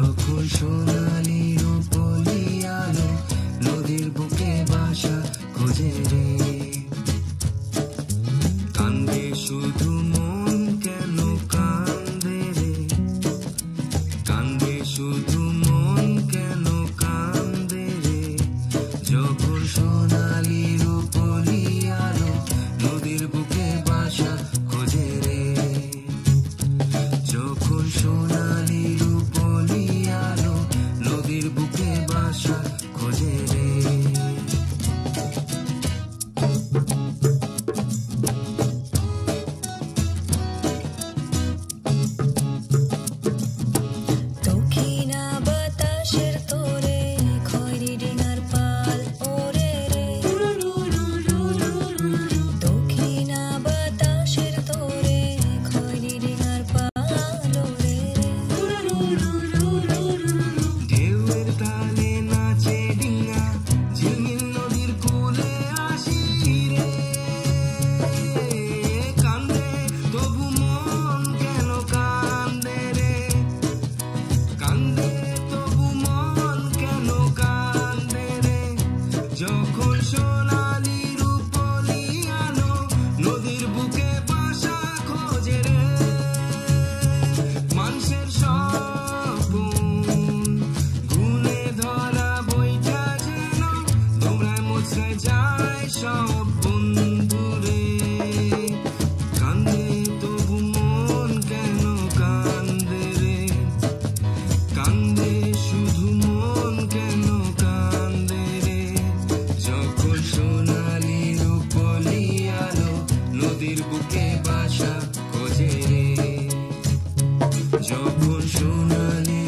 যখন সোনালি রূপলি আলো নদীর বুকে বাসা খোঁজে রে। কান্দে শুধু মন কেন কান্দে রে, কান্দে শুধু মন কেন কান্দে রে। যখন সোনালি রূপলি আলো নদীর বুকে বাসা খোঁজে রে। যখন সোনালি রূপলি আলো নদীর বুকে বাসা খোঁজে রে। দক্ষিণা বাতাসের তোরে খয়রি ডিঙার পাল ওরে রে। দক্ষিণা বাতাসের তোরে খয়রি ডিঙার পাল ওরে রে। ঢেউয়ের তালে নাচে ডিঙা ঝিলমিল নদীর কূলে আসি রে। কান্দে তবু মন কেন কান্দে রে, কান্দে তবু মন কেন কান্দে রে। যখন সোনালি রূপলি আলো নদীর বুকে বাসা খোঁজে রে। মানুষের স্বপ্ন গুনে ধরা বইটা যেন তোমরায় মোছায় যায় সব বন্ধুরে। কান্দে তবু মন কেন কান্দে রে, কান্দে শুধু মন কেন কান্দে রে। যখন সোনালি রূপলি আলো নদীর বুকে বাসা খোঁজে রে। যখন সোনালি